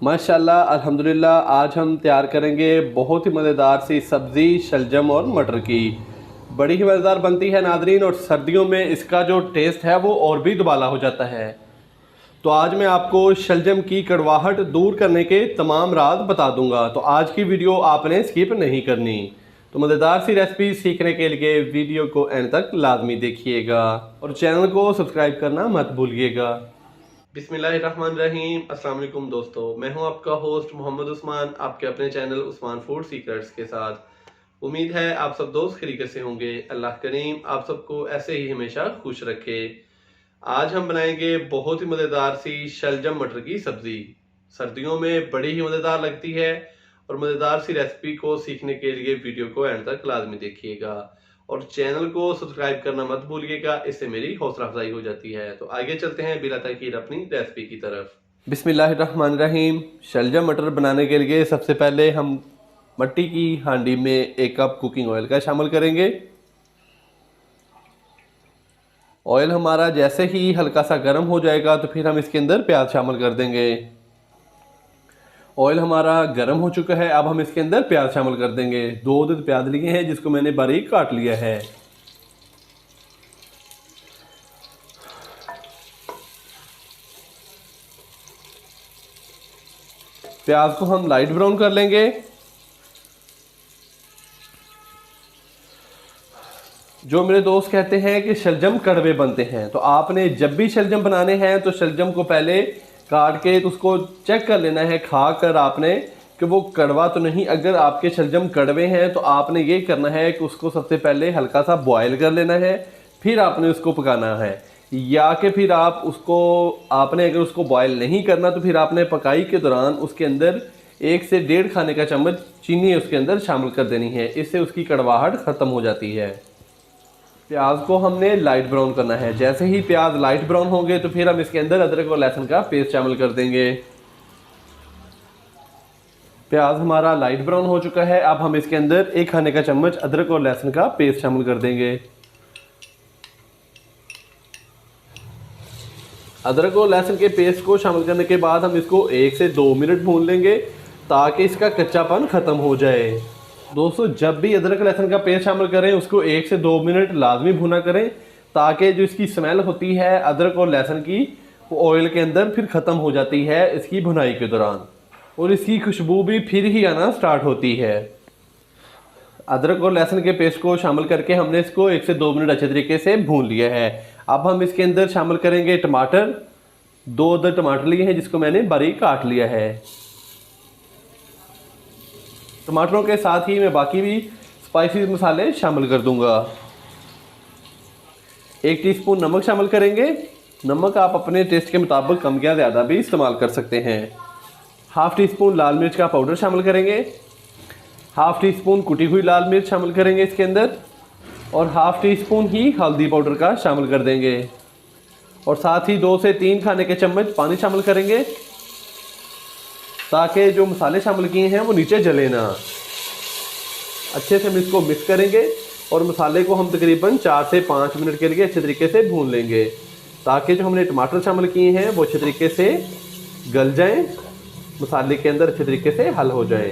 माशाल्लाह अल्हम्दुलिल्लाह। आज हम तैयार करेंगे बहुत ही मज़ेदार सी सब्ज़ी शलजम और मटर की। बड़ी ही मज़ेदार बनती है नादरीन, और सर्दियों में इसका जो टेस्ट है वो और भी दुबाला हो जाता है। तो आज मैं आपको शलजम की कड़वाहट दूर करने के तमाम राज बता दूंगा, तो आज की वीडियो आपने स्किप नहीं करनी। तो मज़ेदार सी रेसिपी सीखने के लिए वीडियो को एंड तक लाजमी देखिएगा और चैनल को सब्सक्राइब करना मत भूलिएगा। बिस्मिल्लाहिर्रहमानिर्रहीम। अस्सलाम वालेकुम दोस्तों, मैं हूं आपका होस्ट मोहम्मद उस्मान, आपके अपने चैनल उस्मान फूड सीक्रेट्स के साथ। उम्मीद है आप सब दोस्त खरीके से होंगे। अल्लाह करीम आप सबको ऐसे ही हमेशा खुश रखे। आज हम बनाएंगे बहुत ही मज़ेदार सी शलजम मटर की सब्ज़ी। सर्दियों में बड़ी ही मज़ेदार लगती है, और मज़ेदार सी रेसिपी को सीखने के लिए वीडियो को एंड तक लाजमी देखिएगा और चैनल को सब्सक्राइब करना मत भूलिएगा, इससे मेरी हौसला अफजाई हो जाती है। तो आगे चलते हैं बिला ताखीर अपनी रेसिपी की तरफ। बिस्मिल्लाहिर्रहमानिर्रहीम। शलजम मटर बनाने के लिए सबसे पहले हम मट्टी की हांडी में 1 कप कुकिंग ऑयल का शामिल करेंगे। ऑयल हमारा जैसे ही हल्का सा गर्म हो जाएगा तो फिर हम इसके अंदर प्याज शामिल कर देंगे। ऑयल हमारा गर्म हो चुका है, अब हम इसके अंदर प्याज शामिल कर देंगे। 2 अदद प्याज लिए हैं जिसको मैंने बारीक काट लिया है। प्याज को हम लाइट ब्राउन कर लेंगे। जो मेरे दोस्त कहते हैं कि शलजम कड़वे बनते हैं, तो आपने जब भी शलजम बनाने हैं तो शलजम को पहले काट के तो उसको चेक कर लेना है, खा कर आपने कि वो कड़वा तो नहीं। अगर आपके शलजम कड़वे हैं तो आपने ये करना है कि उसको सबसे पहले हल्का सा बॉयल कर लेना है, फिर आपने उसको पकाना है। या कि फिर आप उसको आपने अगर उसको बॉयल नहीं करना तो फिर आपने पकाई के दौरान उसके अंदर 1 से 1.5 खाने का चम्मच चीनी उसके अंदर शामिल कर देनी है, इससे उसकी कड़वाहट ख़त्म हो जाती है। प्याज को हमने लाइट ब्राउन करना है। जैसे ही प्याज लाइट ब्राउन होंगे तो फिर हम इसके अंदर अदरक और लहसुन का पेस्ट शामिल कर देंगे। प्याज हमारा लाइट ब्राउन हो चुका है, अब हम इसके अंदर 1 खाने का चम्मच अदरक और लहसुन का पेस्ट शामिल कर देंगे। अदरक और लहसुन के पेस्ट को शामिल करने के बाद हम इसको 1 से 2 मिनट भून लेंगे ताकि इसका कच्चापन ख़त्म हो जाए। दोस्तों, जब भी अदरक लहसुन का पेस्ट शामिल करें उसको 1 से 2 मिनट लाजमी भुना करें, ताकि जो इसकी स्मेल होती है अदरक और लहसुन की वो ऑयल के अंदर फिर ख़त्म हो जाती है इसकी भुनाई के दौरान, और इसकी खुशबू भी फिर ही आना स्टार्ट होती है। अदरक और लहसुन के पेस्ट को शामिल करके हमने इसको 1 से 2 मिनट अच्छे तरीके से भून लिया है। अब हम इसके अंदर शामिल करेंगे टमाटर। 2 अदद टमाटर लिए हैं जिसको मैंने बारीक काट लिया है। टमाटरों के साथ ही मैं बाकी भी स्पाइसी मसाले शामिल कर दूंगा। 1 टीस्पून नमक शामिल करेंगे। नमक आप अपने टेस्ट के मुताबिक कम या ज़्यादा भी इस्तेमाल कर सकते हैं। हाफ़ टी स्पून लाल मिर्च का पाउडर शामिल करेंगे। हाफ़ टी स्पून कुटी हुई लाल मिर्च शामिल करेंगे इसके अंदर, और हाफ़ टी स्पून ही हल्दी पाउडर का शामिल कर देंगे। और साथ ही 2 से 3 खाने के चम्मच पानी शामिल करेंगे ताकि जो मसाले शामिल किए हैं वो नीचे जले ना। अच्छे से हम इसको मिक्स करेंगे और मसाले को हम तकरीबन 4 से 5 मिनट के लिए अच्छे तरीके से भून लेंगे, ताकि जो हमने टमाटर शामिल किए हैं वो अच्छे तरीके से गल जाएं, मसाले के अंदर अच्छे तरीके से हल हो जाएं।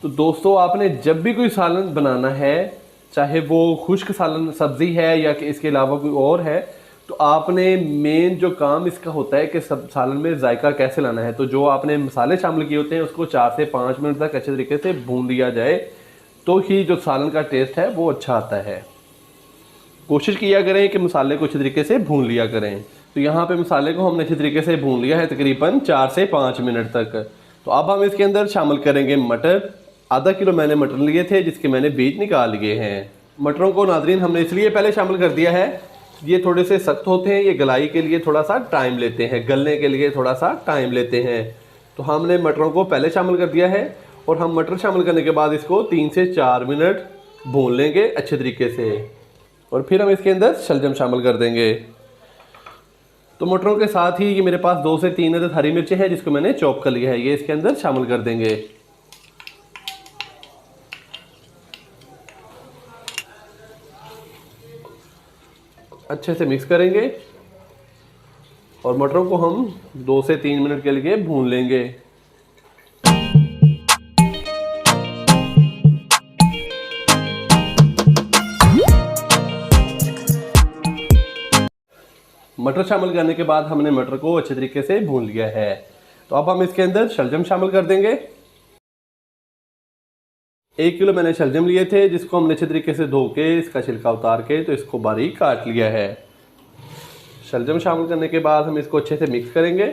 तो दोस्तों, आपने जब भी कोई सालन बनाना है, चाहे वो खुश्क सालन सब्ज़ी है या कि इसके अलावा कोई और है, तो आपने मेन जो काम इसका होता है कि सब सालन में जायका कैसे लाना है। तो जो आपने मसाले शामिल किए होते हैं उसको 4 से 5 मिनट तक अच्छे तरीके से भून लिया जाए, तो ही जो सालन का टेस्ट है वो अच्छा आता है। कोशिश किया करें कि मसाले को अच्छे तरीके से भून लिया करें। तो यहाँ पे मसाले को हमने अच्छे तरीके से भून लिया है तकरीबन 4 से 5 मिनट तक। तो अब हम इसके अंदर शामिल करेंगे मटर। आधा किलो मैंने मटर लिए थे जिसके मैंने बीज निकाल लिए हैं। मटरों को नादरीन हमने इसलिए पहले शामिल कर दिया है, ये थोड़े से सख्त होते हैं, ये गलाई के लिए थोड़ा सा टाइम लेते हैं, गलने के लिए थोड़ा सा टाइम लेते हैं। तो हमने मटरों को पहले शामिल कर दिया है, और हम मटर शामिल करने के बाद इसको 3 से 4 मिनट भून लेंगे अच्छे तरीके से, और फिर हम इसके अंदर शलजम शामिल कर देंगे। तो मटरों के साथ ही ये मेरे पास 2 से 3 अदद हरी मिर्चें हैं जिसको मैंने चॉप कर लिया है, ये इसके अंदर शामिल कर देंगे। अच्छे से मिक्स करेंगे। और मटरों को हम 2 से 3 मिनट के लिए भून लेंगे। मटर शामिल करने के बाद हमने मटर को अच्छे तरीके से भून लिया है। तो अब हम इसके अंदर शलजम शामिल कर देंगे। 1 किलो मैंने शलजम लिए थे, जिसको हमने अच्छे तरीके से धो के इसका छिलका उतार के तो इसको बारीक काट लिया है। शलजम शामिल करने के बाद हम इसको अच्छे से मिक्स करेंगे।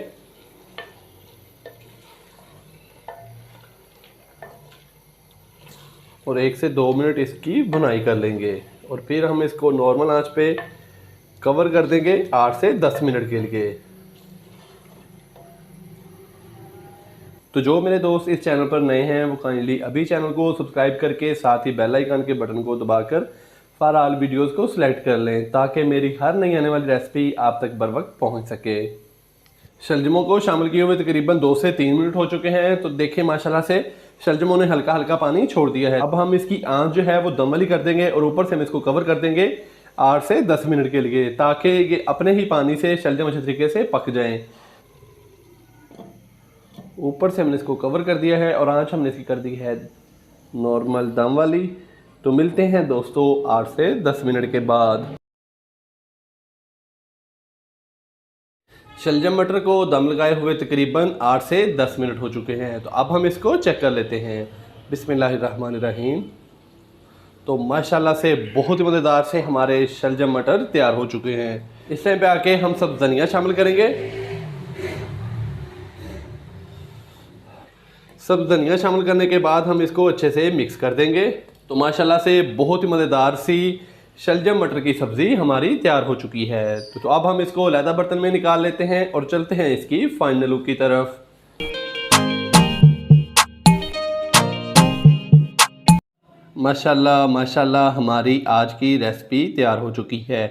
और 1 से 2 मिनट इसकी भुनाई कर लेंगे और फिर हम इसको नॉर्मल आंच पे कवर कर देंगे 8 से 10 मिनट के लिए। तो जो मेरे दोस्त इस चैनल पर नए हैं वो काइंडली अभी चैनल को सब्सक्राइब करके साथ ही बेल आइकन के बटन को दबाकर फॉर ऑल वीडियोस को सिलेक्ट कर लें, ताकि मेरी हर नई आने वाली रेसिपी आप तक बर वक्त पहुँच सके। शलजमों को शामिल किए हुए तकरीबन 2 से 3 मिनट हो चुके हैं। तो देखें माशाल्लाह से शलजमों ने हल्का हल्का पानी छोड़ दिया है। अब हम इसकी आंच जो है वो दम वाली कर देंगे और ऊपर से हम इसको कवर कर देंगे 8 से 10 मिनट के लिए, ताकि ये अपने ही पानी से शलजम अच्छे तरीके से पक जाएं। ऊपर से हमने इसको कवर कर दिया है और आंच हमने इसकी कर दी है नॉर्मल दम वाली। तो मिलते हैं दोस्तों 8 से 10 मिनट के बाद। शलजम मटर को दम लगाए हुए तकरीबन 8 से 10 मिनट हो चुके हैं। तो अब हम इसको चेक कर लेते हैं। बिस्मिल्लाहिर्रहमानिर्रहीम। तो माशाल्लाह से बहुत ही मज़ेदार से हमारे शलजम मटर तैयार हो चुके हैं। इस टाइम पे आके हम सब धनिया शामिल करेंगे। सब धनिया शामिल करने के बाद हम इसको अच्छे से मिक्स कर देंगे। तो माशाल्लाह से बहुत ही मज़ेदार सी शलजम मटर की सब्ज़ी हमारी तैयार हो चुकी है। तो अब हम इसको अलग बर्तन में निकाल लेते हैं और चलते हैं इसकी फाइनल लुक की तरफ। माशाल्लाह माशाल्लाह हमारी आज की रेसिपी तैयार हो चुकी है।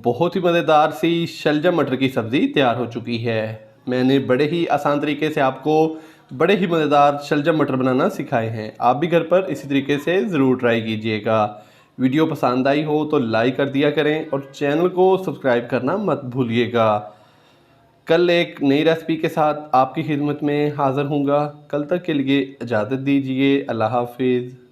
बहुत ही मज़ेदार सी शलजम मटर की सब्ज़ी तैयार हो चुकी है। मैंने बड़े ही आसान तरीके से आपको बड़े ही मज़ेदार शलजम मटर बनाना सिखाए हैं। आप भी घर पर इसी तरीके से ज़रूर ट्राई कीजिएगा। वीडियो पसंद आई हो तो लाइक कर दिया करें और चैनल को सब्सक्राइब करना मत भूलिएगा। कल एक नई रेसिपी के साथ आपकी खिदमत में हाज़िर हूँगा। कल तक के लिए इजाज़त दीजिए। अल्लाह हाफिज़।